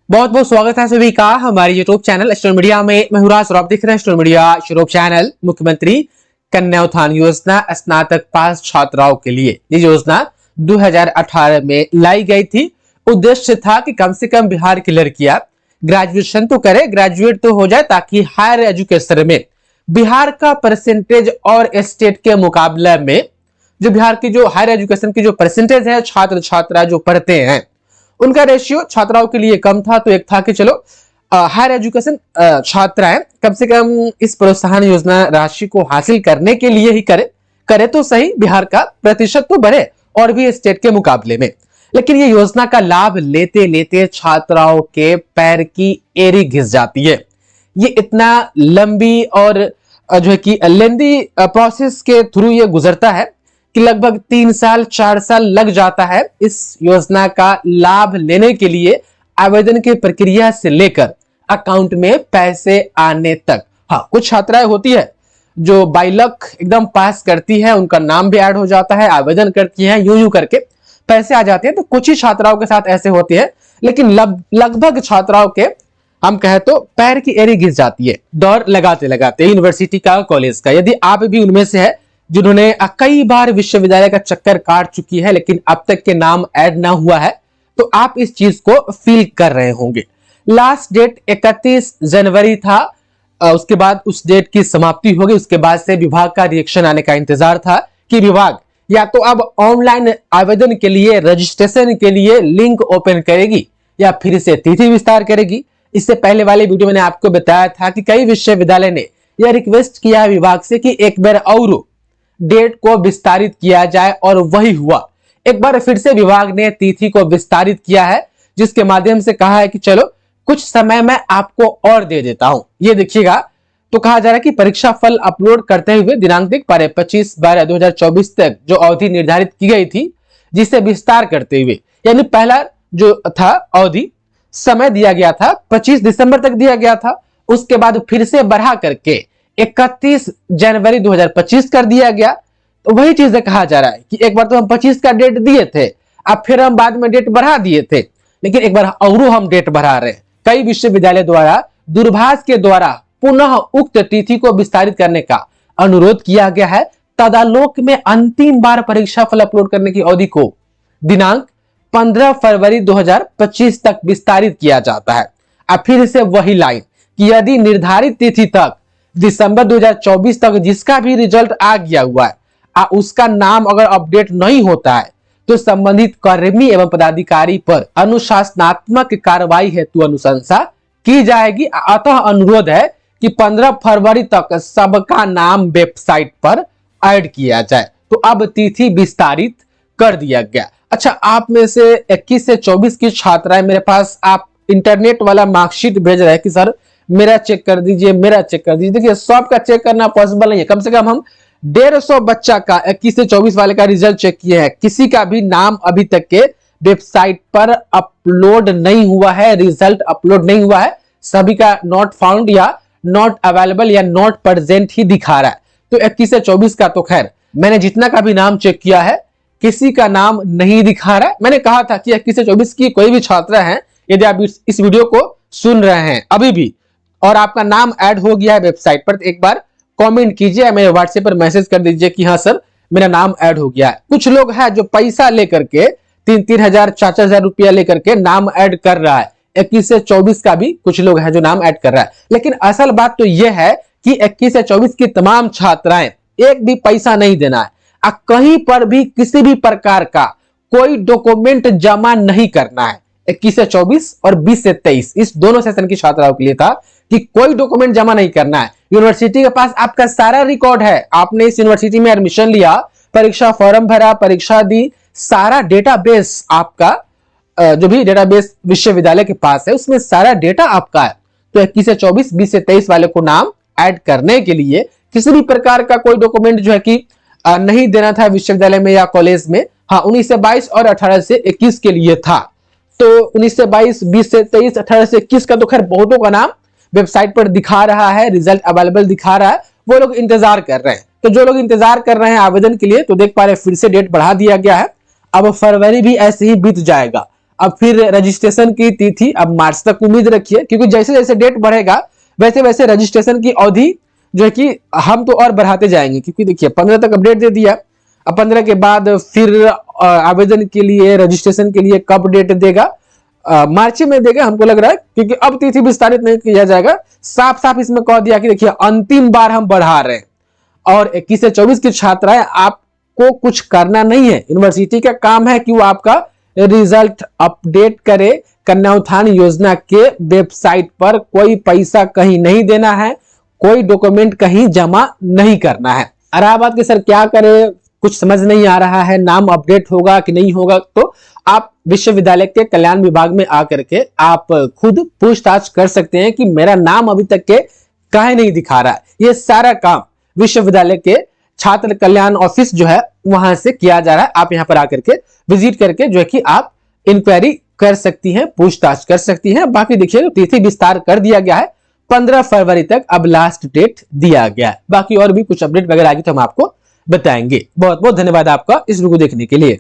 बहुत बहुत स्वागत है सभी का हमारे यूट्यूब चैनल स्टूडेंट मीडिया में। मैं हूं राज और आप देख रहे हैं स्टूडेंट मीडिया यूट्यूब चैनल। मुख्यमंत्री कन्या उत्थान योजना स्नातक पास छात्राओं के लिए ये योजना 2018 में लाई गई थी। उद्देश्य था कि कम से कम बिहार की लड़कियां ग्रेजुएशन तो करे, ग्रेजुएट तो हो जाए, ताकि हायर एजुकेशन में बिहार का परसेंटेज और स्टेट के मुकाबले में जो बिहार की जो हायर एजुकेशन की जो परसेंटेज है छात्र छात्रा जो पढ़ते हैं उनका रेशियो छात्राओं के लिए कम था। तो एक था कि चलो हायर एजुकेशन छात्राएं कम से कम इस प्रोत्साहन योजना राशि को हासिल करने के लिए ही करे तो सही, बिहार का प्रतिशत तो बढ़े और भी स्टेट के मुकाबले में। लेकिन ये योजना का लाभ लेते लेते छात्राओं के पैर की एड़ी घिस जाती है। ये इतना लंबी और जो है कि लेंदी प्रोसेस के थ्रू ये गुजरता है कि लगभग 3 साल 4 साल लग जाता है इस योजना का लाभ लेने के लिए, आवेदन की प्रक्रिया से लेकर अकाउंट में पैसे आने तक। हाँ, कुछ छात्राएं होती है जो बाय लक एकदम पास करती है, उनका नाम भी ऐड हो जाता है, आवेदन करती है, यूं करके पैसे आ जाते हैं। तो कुछ ही छात्राओं के साथ ऐसे होती है, लेकिन लगभग छात्राओं के हम कहे तो पैर की एड़ी घिस जाती है दौड़ लगाते लगाते यूनिवर्सिटी का, कॉलेज का। यदि आप भी उनमें से है जिन्होंने कई बार विश्वविद्यालय का चक्कर काट चुकी है लेकिन अब तक के नाम ऐड ना हुआ है, तो आप इस चीज को फील कर रहे होंगे। लास्ट डेट 31 जनवरी था, उसके बाद उस डेट की समाप्ति हो गई। उसके बाद से विभाग का रिएक्शन आने का इंतजार था कि विभाग या तो अब ऑनलाइन आवेदन के लिए, रजिस्ट्रेशन के लिए लिंक ओपन करेगी या फिर से तिथि विस्तार करेगी। इससे पहले वाले वीडियो मैंने आपको बताया था कि कई विश्वविद्यालय ने यह रिक्वेस्ट किया विभाग से कि एक बार और डेट को विस्तारित किया जाए, और वही हुआ। एक बार फिर से विभाग ने तिथि को विस्तारित किया है, जिसके माध्यम से कहा है कि चलो कुछ समय मैं आपको और दे देता हूं। ये देखिएगा, तो कहा जा रहा है कि परीक्षा फल अपलोड करते हुए दिनांक देख पा रहे 25/12/2024 तक जो अवधि निर्धारित की गई थी, जिसे विस्तार करते हुए, यानी पहला जो था अवधि समय दिया गया था 25 दिसंबर तक दिया गया था, उसके बाद फिर से बढ़ा करके 31 जनवरी 2025 कर दिया गया। तो वही चीज कहा जा रहा है कि एक बार तो हम 25 का डेट दिए थे, अब फिर हम बाद में डेट बढ़ा दिए थे, लेकिन एक बार और हम डेट बढ़ा रहे हैं। कई विश्वविद्यालय द्वारा दूरभाष के द्वारा पुनः उक्त तिथि को विस्तारित करने का अनुरोध किया गया है। तदालोक में अंतिम बार परीक्षा फल अपलोड करने की अवधि को दिनांक 15 फरवरी 2025 तक विस्तारित किया जाता है। अब फिर से वही लाइन कि यदि निर्धारित तिथि तक दिसंबर 2024 तक जिसका भी रिजल्ट आ गया हुआ है उसका नाम अगर अपडेट नहीं होता है तो संबंधित कर्मी एवं पदाधिकारी पर अनुशासनात्मक कार्रवाई हेतु अनुशंसा की जाएगी। अतः अनुरोध है कि 15 फरवरी तक सबका नाम वेबसाइट पर ऐड किया जाए। तो अब तिथि विस्तारित कर दिया गया। अच्छा, आप में से 21 से 24 की छात्राएं मेरे पास आप इंटरनेट वाला मार्कशीट भेज रहे हैं कि सर मेरा चेक कर दीजिए, मेरा चेक कर दीजिए। देखिए, सबका चेक करना पॉसिबल नहीं है। कम से कम हम 150 बच्चा का 21 से 24 वाले का रिजल्ट चेक किए हैं, किसी का भी नाम अभी तक के वेबसाइट पर अपलोड नहीं हुआ है, रिजल्ट अपलोड नहीं हुआ है। सभी का नॉट फाउंड या नॉट अवेलेबल या नॉट प्रेजेंट ही दिखा रहा है। तो 21 से 24 का तो खैर मैंने जितना का भी नाम चेक किया है किसी का नाम नहीं दिखा रहा है। मैंने कहा था कि 21 से 24 की कोई भी छात्रा है, यदि आप इस वीडियो को सुन रहे हैं अभी भी और आपका नाम ऐड हो गया है वेबसाइट पर, तो एक बार कमेंट कीजिए, मेरे व्हाट्सएप पर मैसेज कर दीजिए कि हाँ सर मेरा नाम ऐड हो गया है। कुछ लोग हैं जो पैसा लेकर के 3-3 हजार 4-4 हजार रुपया लेकर के नाम ऐड कर रहा है। 21 से 24 का भी कुछ लोग हैं जो नाम ऐड कर रहा है। लेकिन असल बात तो यह है कि 21 से 24 की तमाम छात्राएं एक भी पैसा नहीं देना है, कहीं पर भी किसी भी प्रकार का कोई डॉक्यूमेंट जमा नहीं करना है। 21 से 24 और 20 से 23 इस दोनों सेशन की छात्राओं के लिए था कि कोई डॉक्यूमेंट जमा नहीं करना है। यूनिवर्सिटी के पास आपका सारा रिकॉर्ड है, आपने इस यूनिवर्सिटी में एडमिशन लिया, परीक्षा फॉर्म भरा, परीक्षा दी, सारा डेटाबेस आपका जो भी डेटाबेस विश्वविद्यालय के पास है उसमें सारा डेटा आपका है। तो 21 से 24, 20 से 23 वाले को नाम ऐड करने के लिए किसी भी प्रकार का कोई डॉक्यूमेंट जो है कि नहीं देना था विश्वविद्यालय में या कॉलेज में। हाँ, 19 से 22 और 18 से 21 के लिए था। तो 19 से 22, 20 से 23, 18 से 21 का तो खैर बहुतों का नाम वेबसाइट पर दिखा रहा है, रिजल्ट अवेलेबल दिखा रहा है, वो लोग इंतजार कर रहे हैं। तो जो लोग इंतजार कर रहे हैं आवेदन के लिए, तो देख पा रहे फिर से डेट बढ़ा दिया गया है। अब फरवरी भी ऐसे ही बीत जाएगा। अब फिर रजिस्ट्रेशन की तिथि अब मार्च तक उम्मीद रखिए, क्योंकि जैसे जैसे डेट बढ़ेगा वैसे वैसे रजिस्ट्रेशन की अवधि जो है कि हम तो और बढ़ाते जाएंगे। क्योंकि देखिए 15 तक अपडेट दे दिया, अब 15 के बाद फिर आवेदन के लिए रजिस्ट्रेशन के लिए कब डेट देगा, मार्च में देगा हमको लग रहा है, क्योंकि अब तिथि विस्तारित नहीं किया जाएगा। साफ साफ इसमें कह दिया कि देखिए अंतिम बार हम बढ़ा रहे हैं, और 21 से 24 की छात्राएं आपको कुछ करना नहीं है। यूनिवर्सिटी का काम है कि वो आपका रिजल्ट अपडेट करे। कन्या उत्थान योजना के वेबसाइट पर कोई पैसा कहीं नहीं देना है, कोई डॉक्यूमेंट कहीं जमा नहीं करना है। अराबाद के सर क्या करे, कुछ समझ नहीं आ रहा है, नाम अपडेट होगा कि नहीं होगा, तो आप विश्वविद्यालय के कल्याण विभाग में आकर के आप खुद पूछताछ कर सकते हैं कि मेरा नाम अभी तक के काहे नहीं दिखा रहा है। ये सारा काम विश्वविद्यालय के छात्र कल्याण ऑफिस जो है वहां से किया जा रहा है। आप यहां पर आकर के विजिट करके जो है कि आप इंक्वायरी कर सकती हैं, पूछताछ कर सकती हैं। बाकी देखिए तिथि विस्तार कर दिया गया है, 15 फरवरी तक अब लास्ट डेट दिया गया है। बाकी और भी कुछ अपडेट वगैरह आगे तो हम आपको बताएंगे। बहुत बहुत धन्यवाद आपका इस वीडियो को देखने के लिए।